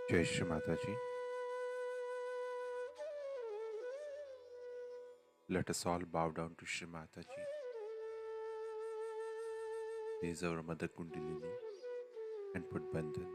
Jai Shri Mataji. Let us all bow down to Shri Mataji. Raise our Mother Kundalini and put bandhan.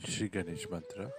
Shri Ganesh Mantra.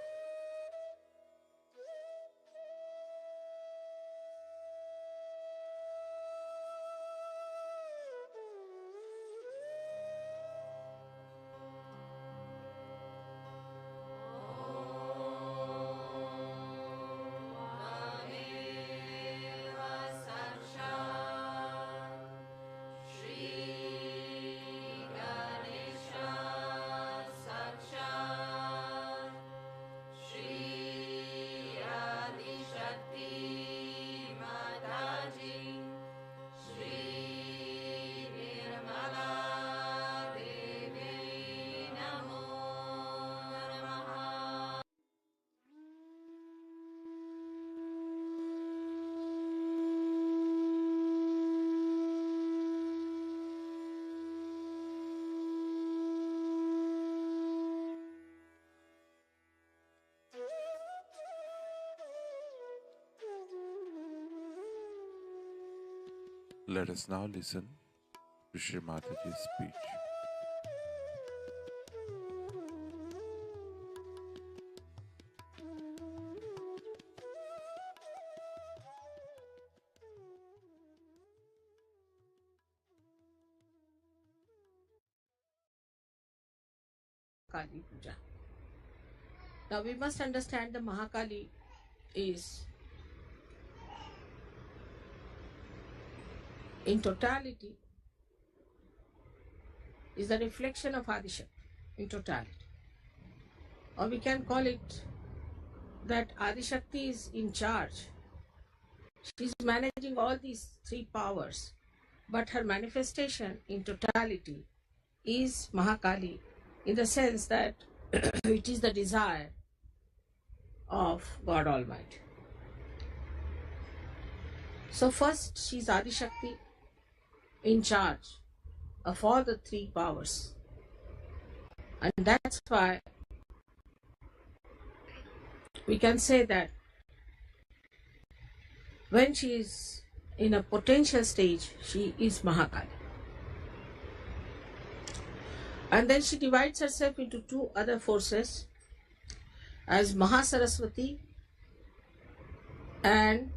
Let us now listen to Shri Mataji's speech. Kali Puja. Now we must understand the Mahakali is in totality is the reflection of Adishakti in totality. Or we can call it that Adishakti is in charge. She's managing all these three powers, but her manifestation in totality is Mahakali in the sense that it is the desire of God Almighty. So first, she is Adi Shakti in charge of all the three powers. And that's why we can say that when she is in a potential stage, she is Mahakali. And then she divides herself into two other forces as Mahasaraswati and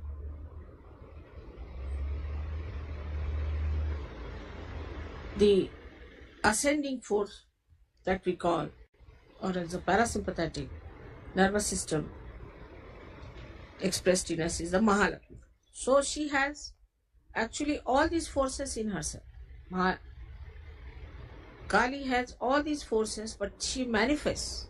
the ascending force that we call, or as a parasympathetic nervous system expressed in us, is the Mahalakshmi. So she has actually all these forces in herself. Kali has all these forces, but she manifests.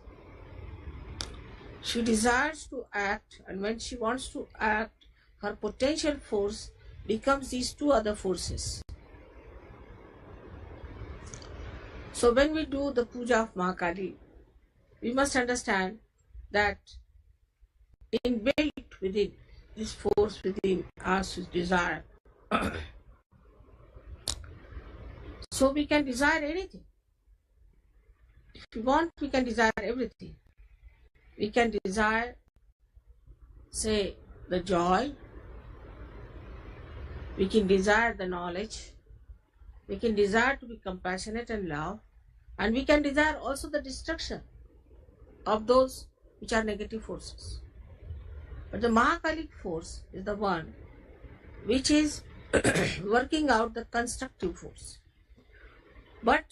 She desires to act, and when she wants to act, her potential force becomes these two other forces. So when we do the puja of Mahakali, we must understand that inbuilt within this force within us is desire. So we can desire anything. If we want, we can desire everything. We can desire, say, the joy. We can desire the knowledge. We can desire to be compassionate and love. And we can desire also the destruction of those which are negative forces. But the Mahakalic force is the one which is working out the constructive force. But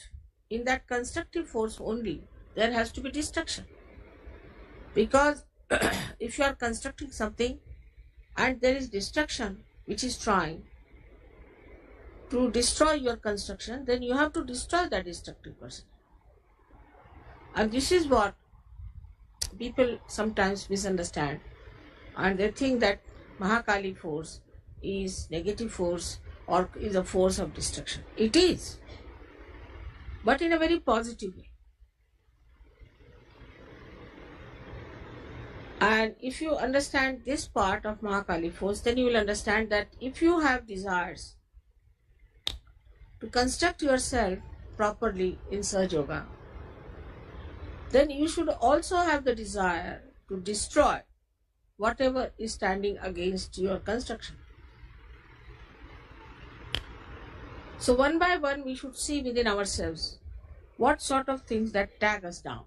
in that constructive force only, there has to be destruction. Because if you are constructing something and there is destruction which is trying to destroy your construction, then you have to destroy that destructive person. And this is what people sometimes misunderstand, and they think that Mahakali force is negative force or is a force of destruction. It is, but in a very positive way. And if you understand this part of Mahakali force, then you will understand that if you have desires to construct yourself properly in Sahaja Yoga, then you should also have the desire to destroy whatever is standing against your construction. So one by one we should see within ourselves what sort of things that tag us down,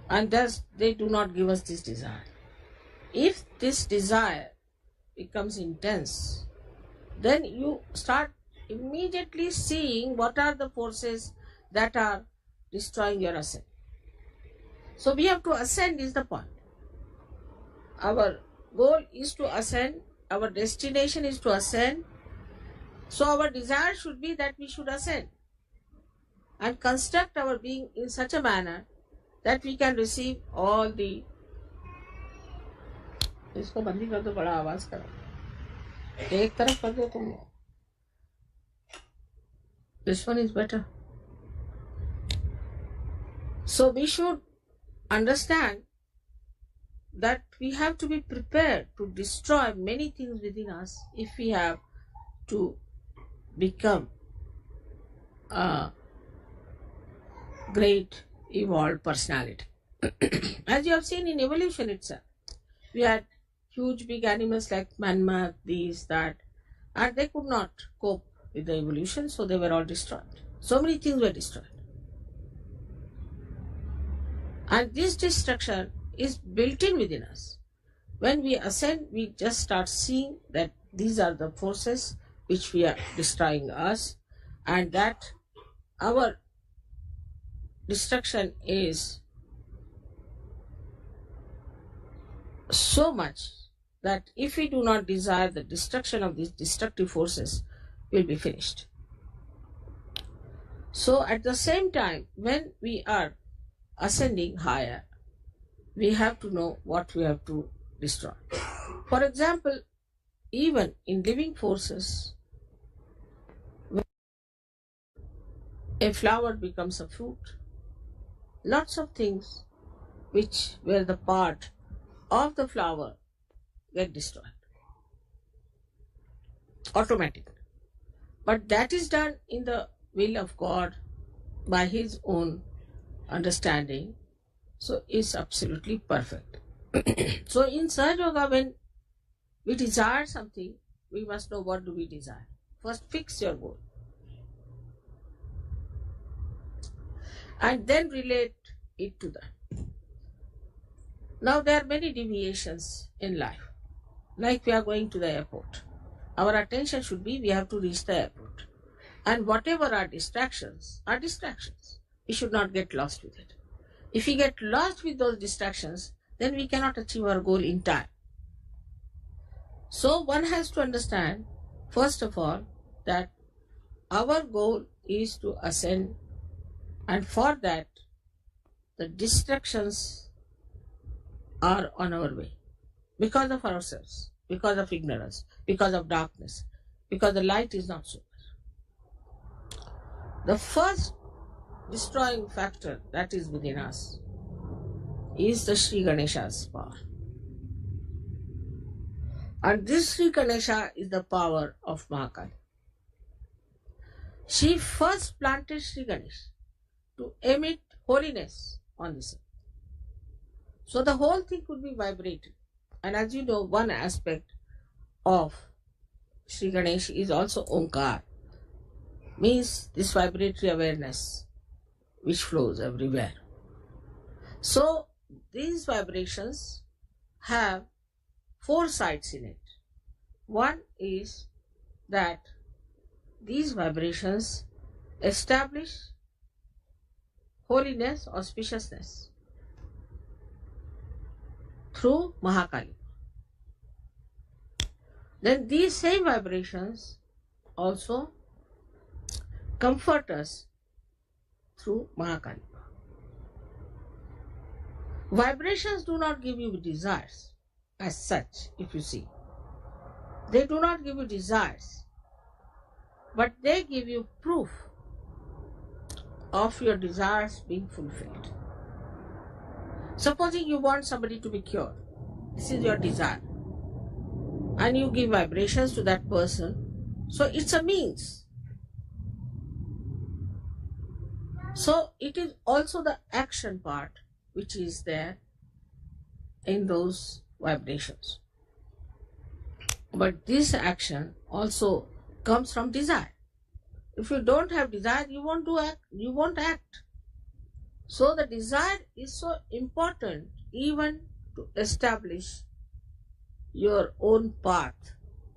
and thus they do not give us this desire. If this desire becomes intense, then you start immediately seeing what are the forces that are destroying your ascent. So we have to ascend is the point. Our goal is to ascend, our destination is to ascend. So our desire should be that we should ascend and construct our being in such a manner that we can receive all the... इसको बंदी कर दो, बड़ा आवाज करो, एक तरफ कर दो तुम. This one is better. So we should understand that we have to be prepared to destroy many things within us if we have to become a great evolved personality. As you have seen in evolution itself, we had huge big animals like mammoth, these, that, and they could not cope with the evolution, so they were all destroyed. So many things were destroyed. And this destruction is built in within us. When we ascend, we just start seeing that these are the forces which we are destroying us, and that our destruction is so much that if we do not desire the destruction of these destructive forces, we'll be finished. So at the same time, when we are ascending higher, we have to know what we have to destroy. For example, even in living forces, when a flower becomes a fruit, lots of things which were the part of the flower get destroyed automatically. But that is done in the will of God by His own understanding. So it's absolutely perfect. So in Sahaja Yoga, when we desire something, we must know what do we desire. First fix your goal. And then relate it to that. Now there are many deviations in life. Like we are going to the airport. Our attention should be we have to reach the airport. And whatever are distractions. We should not get lost with it. If we get lost with those distractions, then we cannot achieve our goal in time. So one has to understand, first of all, that our goal is to ascend, and for that, the distractions are on our way because of ourselves, because of ignorance, because of darkness, because the light is not so much. The first destroying factor that is within us is the Sri Ganesha's power. And this Sri Ganesha is the power of Mahakali. She first planted Sri Ganesh to emit holiness on this earth. So the whole thing could be vibrated. And as you know, one aspect of Sri Ganesh is also Omkar, means this vibratory awareness which flows everywhere. So these vibrations have 4 sides in it. One is that these vibrations establish holiness, auspiciousness through Mahakali. Then these same vibrations also comfort us through Mahakali. Vibrations do not give you desires as such, if you see. They do not give you desires, but they give you proof of your desires being fulfilled. Supposing you want somebody to be cured, this is your desire, and you give vibrations to that person, so it's a means. So it is also the action part which is there in those vibrations. But this action also comes from desire. If you don't have desire, you won't act. So the desire is so important even to establish your own path,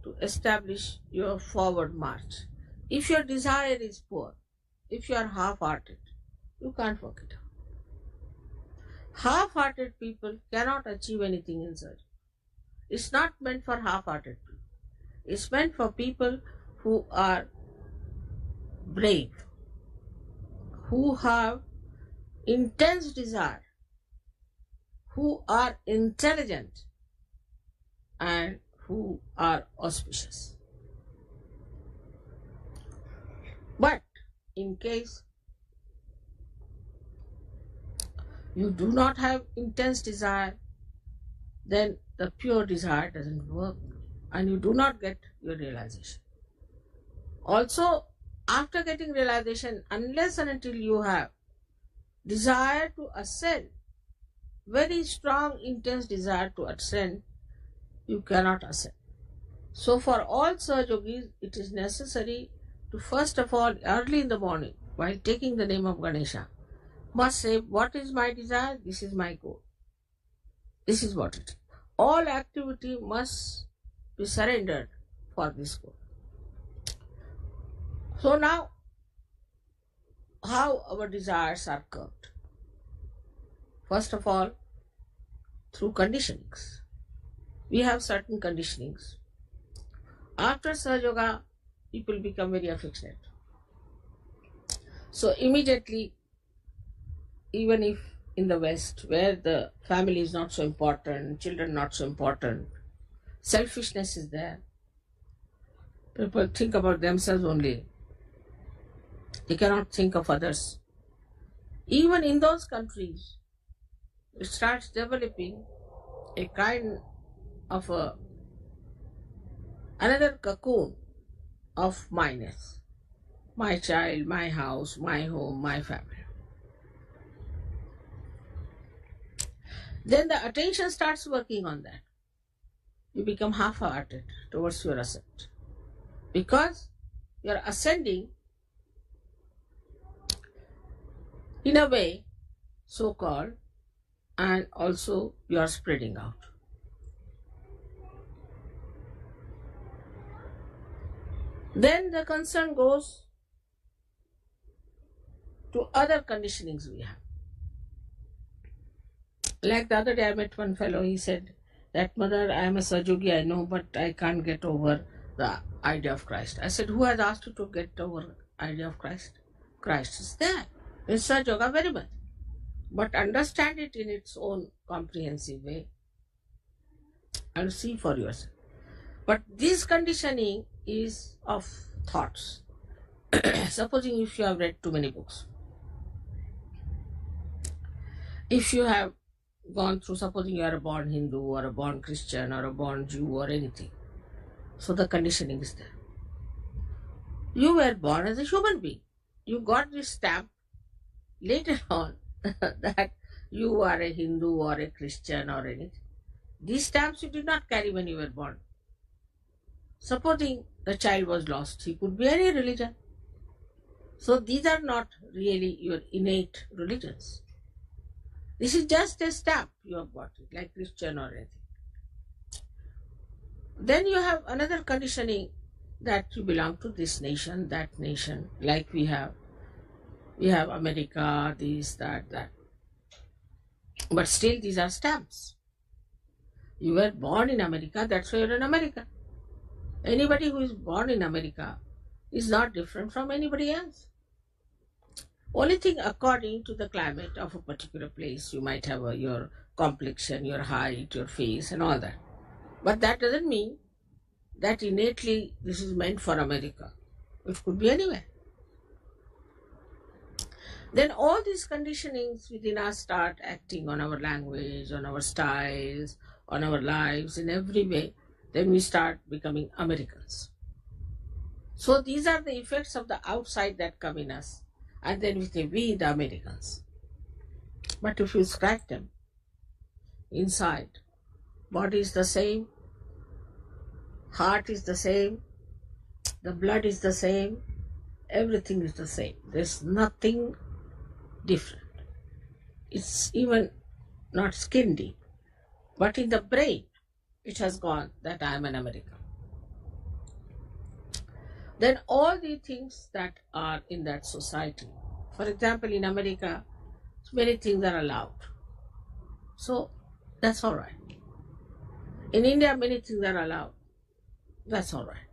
to establish your forward march. If your desire is poor, if you are half-hearted, you can't work it out. Half-hearted people cannot achieve anything in surgery. It's not meant for half-hearted people. It's meant for people who are brave, who have intense desire, who are intelligent, and who are auspicious. But in case you do not have intense desire, then the pure desire doesn't work and you do not get your realization. Also, after getting realization, unless and until you have desire to ascend, very strong, intense desire to ascend, you cannot ascend. So for all Sahaja Yogis, it is necessary to first of all, early in the morning, while taking the name of Ganesha, must say, what is my desire? This is my goal. This is what it is. All activity must be surrendered for this goal. So now, how our desires are curbed? First of all, through conditionings. We have certain conditionings. After Sahaja Yoga, people become very affectionate. So immediately, even if in the West, where the family is not so important, children not so important, selfishness is there, people think about themselves only. They cannot think of others. Even in those countries, it starts developing a kind of another cocoon of myness. My child, my house, my home, my family. Then the attention starts working on that. You become half-hearted towards your ascent because you're ascending in a way, so-called, and also you are spreading out. Then the concern goes to other conditionings we have. Like the other day I met one fellow, he said that, "Mother, I am a Sajogi, I know, but I can't get over the idea of Christ." I said, "Who has asked you to get over idea of Christ? Christ is there in Sajoga very much. But understand it in its own comprehensive way and see for yourself." But this conditioning is of thoughts. Supposing if you have read too many books, if you have gone through, supposing you are a born Hindu or a born Christian or a born Jew or anything, so the conditioning is there. You were born as a human being. You got this stamp later on that you are a Hindu or a Christian or anything. These stamps you did not carry when you were born. Supposing the child was lost, he could be any religion. So these are not really your innate religions. This is just a stamp you have got it, like Christian or anything. Then you have another conditioning that you belong to this nation, that nation, like we have America, this, that. But still these are stamps. You were born in America, that's why you're in America. Anybody who is born in America is not different from anybody else. Only thing, according to the climate of a particular place, you might have your complexion, your height, your face and all that. But that doesn't mean that innately this is meant for America. It could be anywhere. Then all these conditionings within us start acting on our language, on our styles, on our lives in every way. Then we start becoming Americans. So these are the effects of the outside that come in us. And then we say, we the Americans. But if you scratch them, inside, body is the same, heart is the same, the blood is the same, everything is the same. There's nothing different. It's even not skin deep. But in the brain, it has gone that I am an American. Then all the things that are in that society, for example, in America, many things are allowed. So that's all right. In India, many things are allowed. That's all right.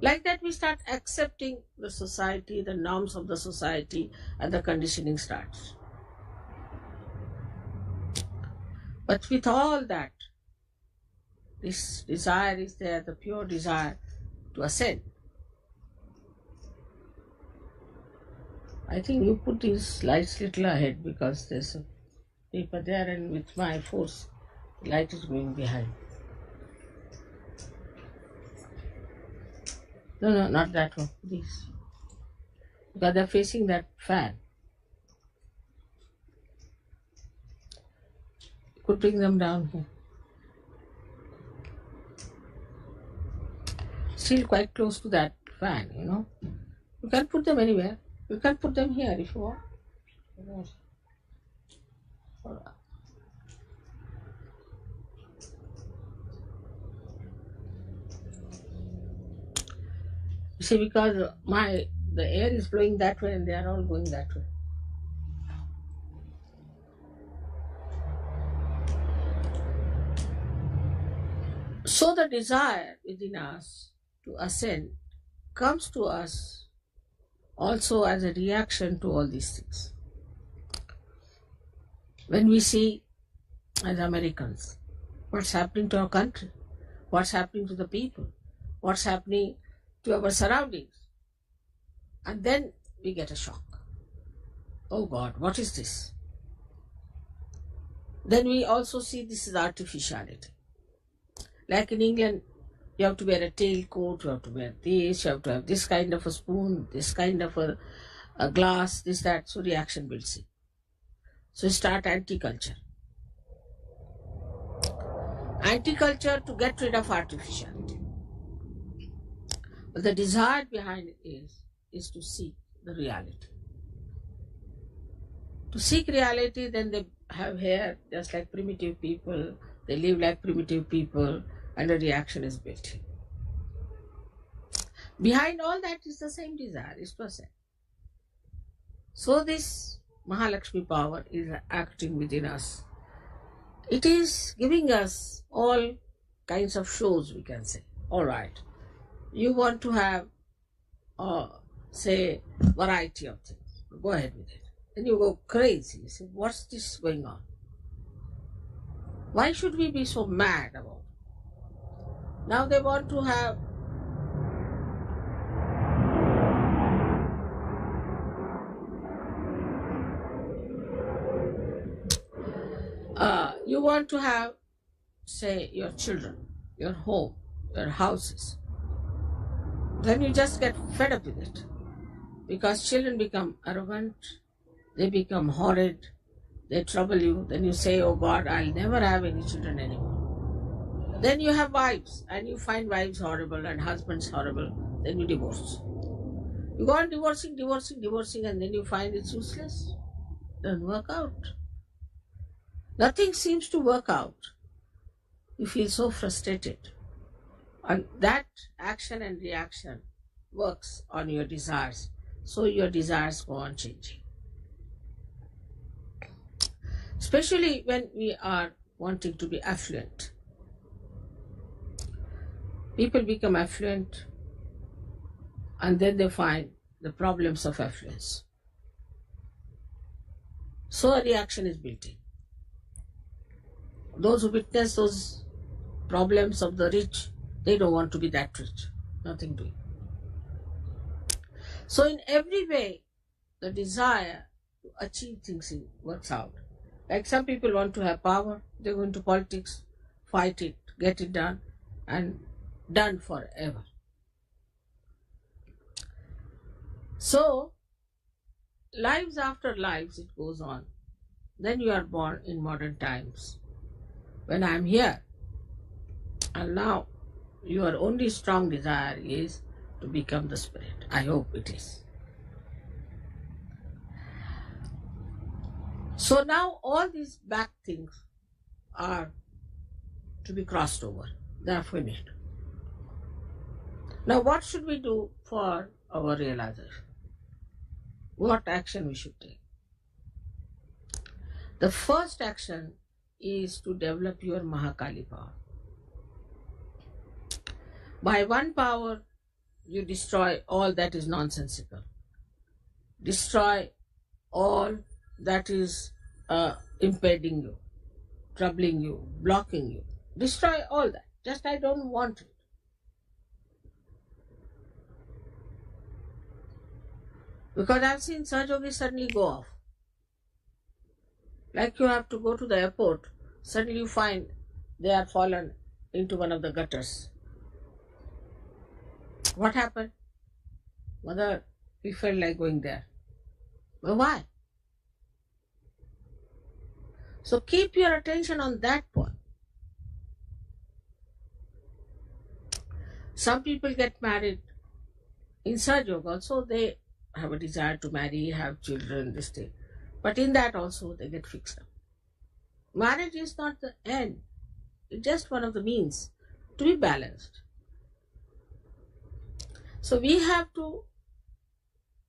Like that, we start accepting the society, the norms of the society, and the conditioning starts. But with all that, this desire is there, the pure desire to ascend. I think you put these lights little ahead because there's a paper there and with my force, the light is going behind. No, not that one, these. Because they're facing that fan. You could bring them down here. Still quite close to that fan, you know. You can put them anywhere. You can put them here if you want. You see, because the air is blowing that way and they are all going that way. So the desire within us to ascend comes to us also as a reaction to all these things. When we see, as Americans, what's happening to our country, what's happening to the people, what's happening to our surroundings, and then we get a shock. oh God, what is this? Then we also see this is artificiality. Like in England, you have to wear a tailcoat, you have to wear this, you have to have this kind of a spoon, this kind of a glass, this, that. So reaction builds in. So start anti-culture. Anti-culture to get rid of artificiality. But the desire behind it is to seek the reality. To seek reality, then they have hair just like primitive people, they live like primitive people, and a reaction is built in. Behind all that is the same desire, is to ascend. So this Mahalakshmi power is acting within us. It is giving us all kinds of shows, we can say. All right, you want to have, say, variety of things. Go ahead with it. Then you go crazy. You say, what's this going on? Why should we be so mad about it? Now they want to have you want to have, say, your children, your home, your houses. Then you just get fed up with it. Because children become arrogant, they become horrid, they trouble you. Then you say, oh God, I'll never have any children anymore. Then you have wives, and you find wives horrible and husbands horrible. Then you divorce. You go on divorcing, and then you find it's useless. Doesn't work out. Nothing seems to work out. You feel so frustrated. And that action and reaction works on your desires. So your desires go on changing. Especially when we are wanting to be affluent. People become affluent and then they find the problems of affluence. So a reaction is built in. Those who witness those problems of the rich, they don't want to be that rich. Nothing doing. So in every way, the desire to achieve things works out. Like some people want to have power, they go into politics, fight it, get it done, and done forever. So, lives after lives it goes on. Then you are born in modern times. When I am here, and now your only strong desire is to become the spirit. I hope it is. So now all these back things are to be crossed over. They are finished. Now what should we do for our realization? What action we should take? The first action is to develop your Mahakali power. By one power, you destroy all that is nonsensical. Destroy all that is impeding you, troubling you, blocking you. Destroy all that. Just I don't want it. Because I've seen Sahajogis suddenly go off. Like you have to go to the airport, suddenly you find they are fallen into one of the gutters. What happened? Mother, we felt like going there. Well, why? So keep your attention on that point. Some people get married in Sahaja also, they have a desire to marry, have children, this thing. But in that also they get fixed up. Marriage is not the end. It's just one of the means to be balanced. So we have to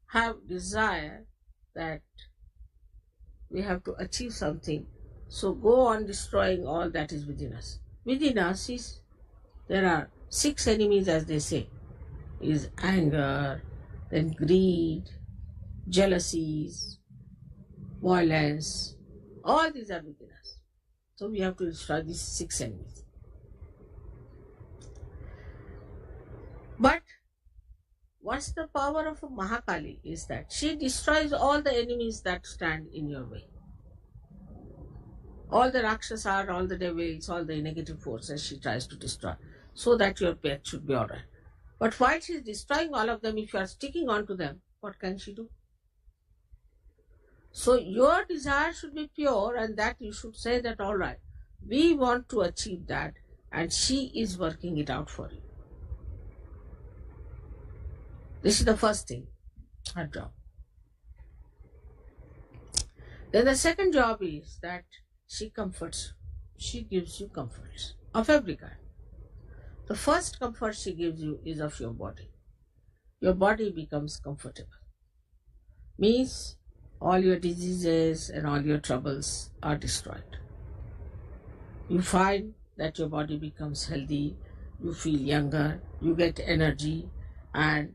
have desire that we have to achieve something. So go on destroying all that is within us. Within us there are 6 enemies, as they say. Is anger, then greed, jealousies, violence. All these are within us. So we have to destroy these 6 enemies. what's the power of a Mahakali is that she destroys all the enemies that stand in your way. All the Rakshasas, all the devils, all the negative forces she tries to destroy so that your path should be alright. But while she is destroying all of them, if you are sticking on to them, what can she do? So your desire should be pure, and that you should say that alright, we want to achieve that, and she is working it out for you. This is the first thing, her job. Then the second job is that she comforts, she gives you comforts of every kind. The first comfort she gives you is of your body. Your body becomes comfortable. Means all your diseases and all your troubles are destroyed. You find that your body becomes healthy, you feel younger, you get energy, and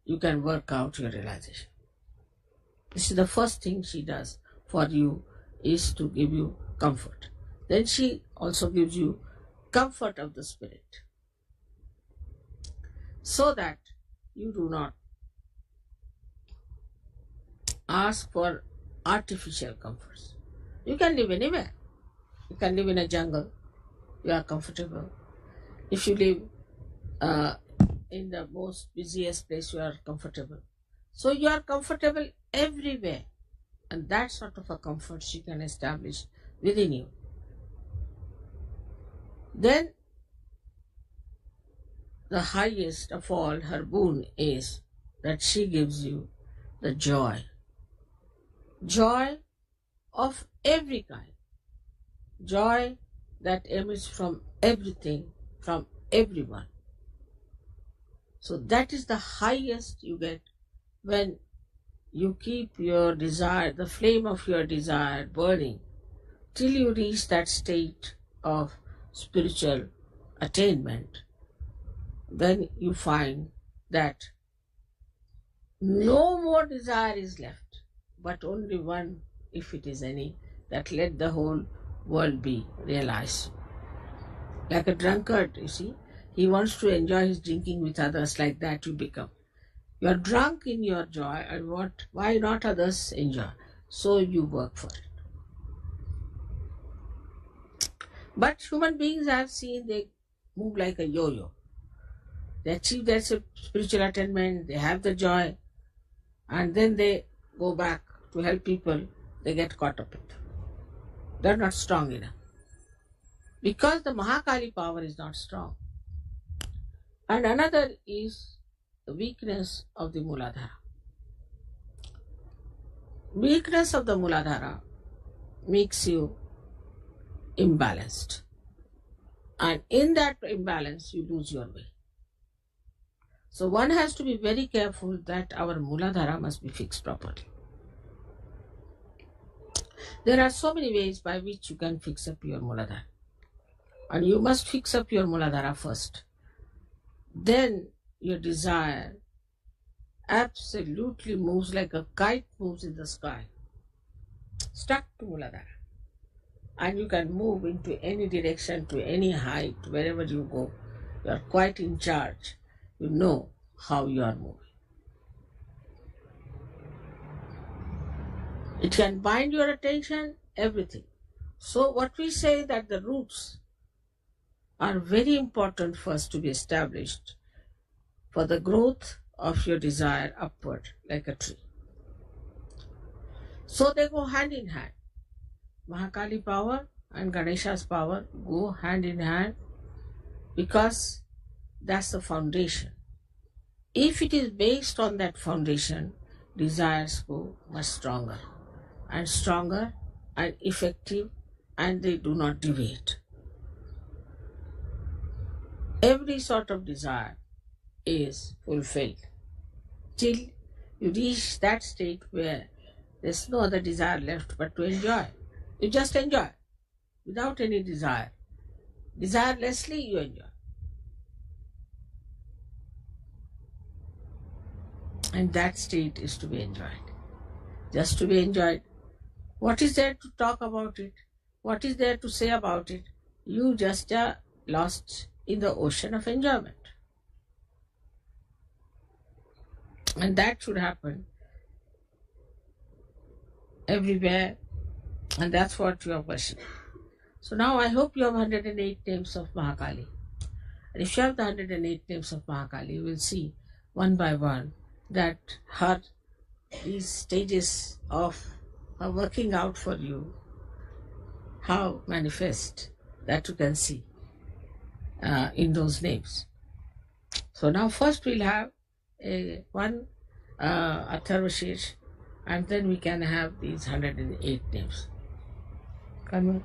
you can work out your realization. This is the first thing she does for you, is to give you comfort. Then she also gives you comfort of the spirit, so that you do not ask for artificial comforts. You can live anywhere. You can live in a jungle, you are comfortable. If you live in the most busiest place, you are comfortable. So you are comfortable everywhere, and that sort of a comfort she can establish within you. Then the highest of all her boon is that she gives you the joy. Joy of every kind. Joy that emits from everything, from everyone. So that is the highest you get when you keep your desire, the flame of your desire burning till you reach that state of spiritual attainment. Then you find that no more desire is left, but only one, if it is any, that let the whole world be realized. Like a drunkard, you see, he wants to enjoy his drinking with others, like that you become. You are drunk in your joy, and why not others enjoy? So you work for it. But human beings, I have seen, they move like a yo-yo. They achieve their spiritual attainment, they have the joy, and then they go back to help people, they get caught up in it. They're not strong enough. Because the Mahakali power is not strong. And another is the weakness of the Muladhara. Weakness of the Muladhara makes you imbalanced. And in that imbalance, you lose your way. So one has to be very careful that our Muladhara must be fixed properly. There are so many ways by which you can fix up your Muladhara. And you must fix up your Muladhara first. Then your desire absolutely moves like a kite moves in the sky, stuck to Muladhara. And you can move into any direction, to any height, wherever you go. You are quite in charge. You know how you are moving. It can bind your attention, everything. So what we say that the roots are very important first to be established for the growth of your desire upward like a tree. So they go hand in hand. Mahakali power and Ganesha's power go hand in hand because that's the foundation. If it is based on that foundation, desires go much stronger and effective, and they do not deviate. Every sort of desire is fulfilled till you reach that state where there's no other desire left but to enjoy. You just enjoy without any desire. Desirelessly you enjoy. And that state is to be enjoyed. Just to be enjoyed. What is there to talk about it? What is there to say about it? You just are lost in the ocean of enjoyment. And that should happen everywhere. And that's what you are questioning. So now I hope you have 108 names of Mahakali. And if you have the 108 names of Mahakali, you will see one by one that these stages of her working out for you, how manifest, that you can see in those names. So now first we'll have one Atharvashish, and then we can have these 108 names. Come.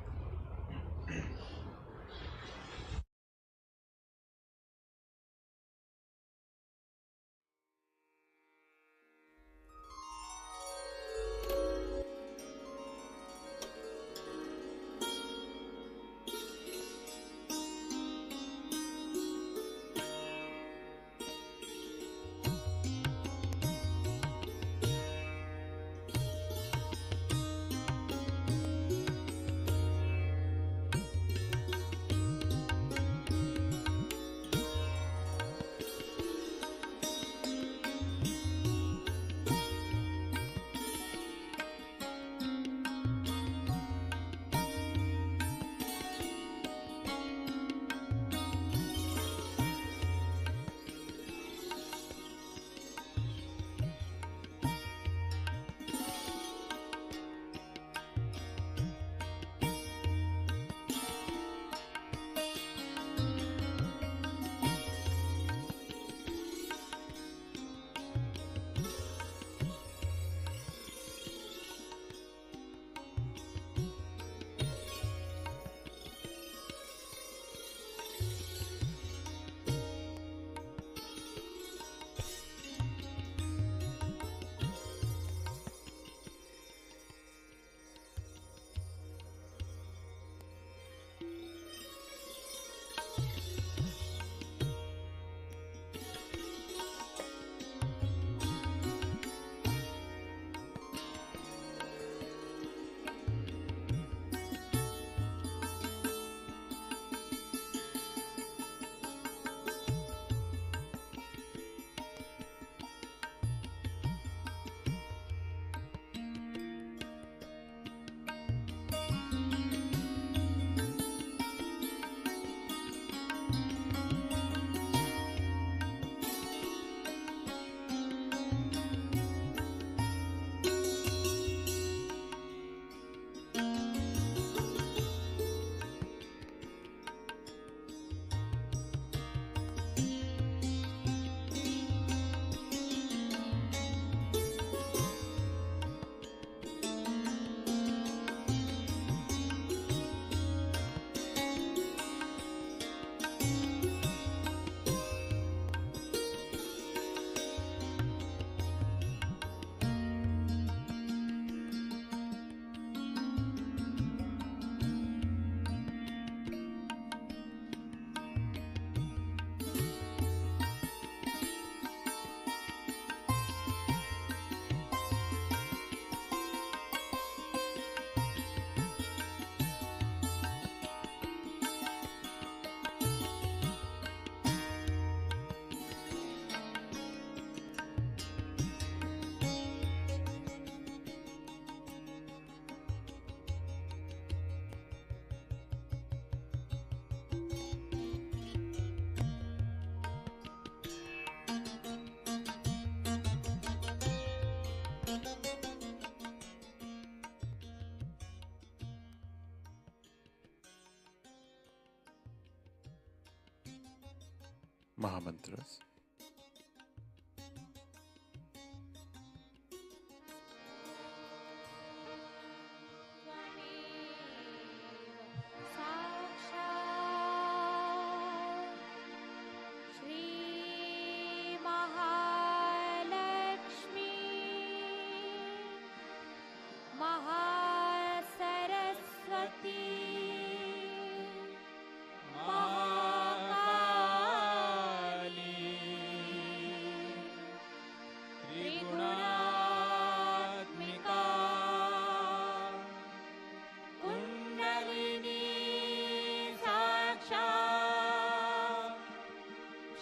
Mahamantras.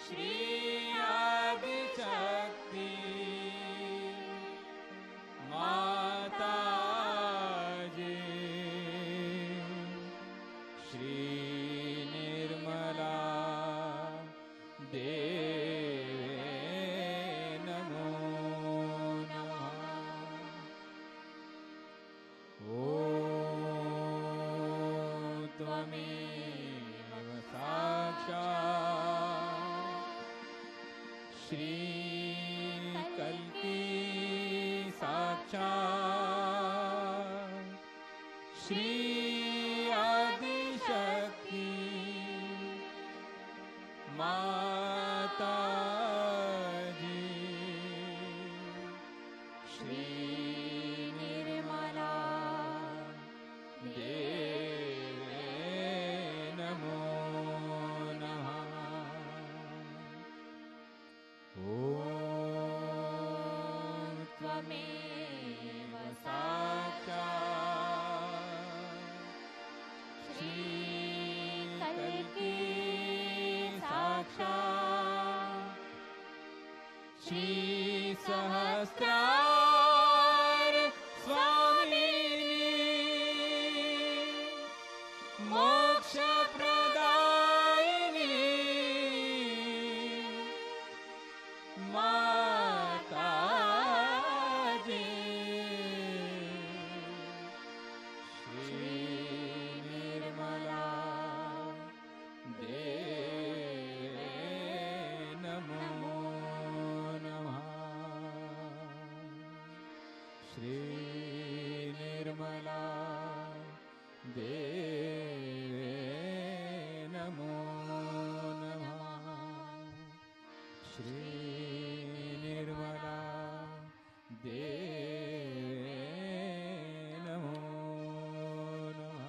Shri Adi Shakti त्वमेव साक्षात् श्रीकल्की साक्षात् श्री आदिशक्ति माताजी श्री निर्मला देवे नमो नमः। ॐ त्वमेव साक्षात् श्रीकल्की साक्षात् श्री सहस्रार स्वामिनी मोक्ष प्रदायिनी माताजी श्री निर्मला देवे नमो नमः। श्री निर्मला देवे नमो नमः। श्री निर्मला देवे नमो नमः।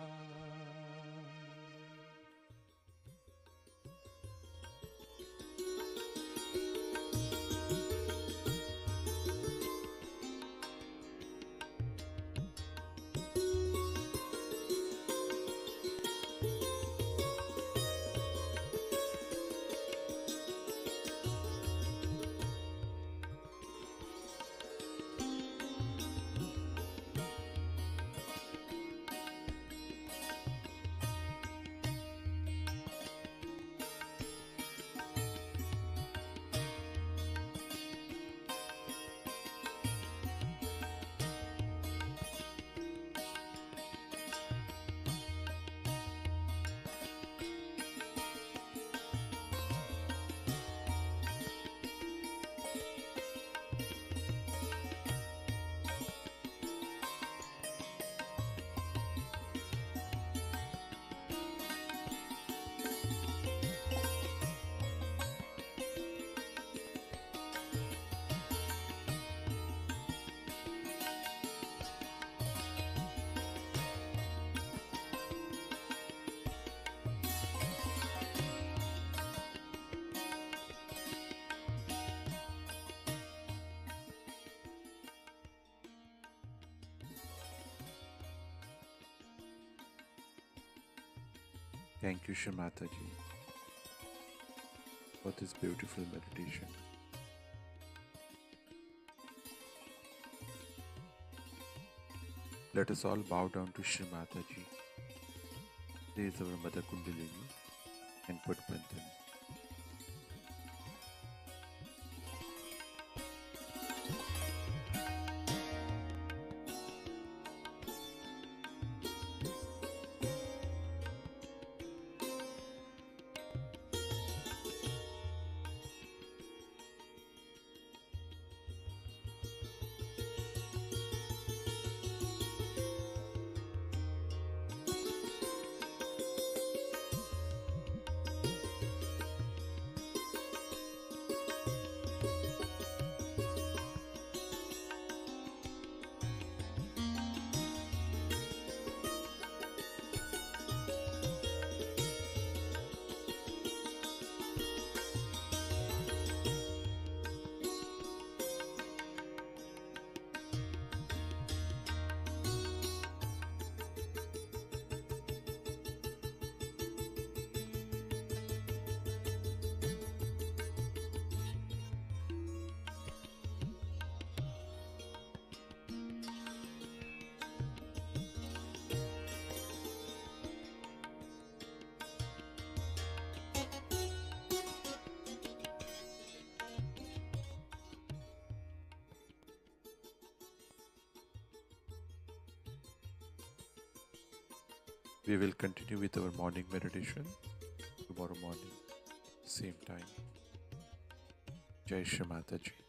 Thank you, Shri Mataji, for this beautiful meditation. Let us all bow down to Shri Mataji, raise our Mother Kundalini and put Bandhan. We will continue with our morning meditation tomorrow morning, same time. Jai Shri Mataji.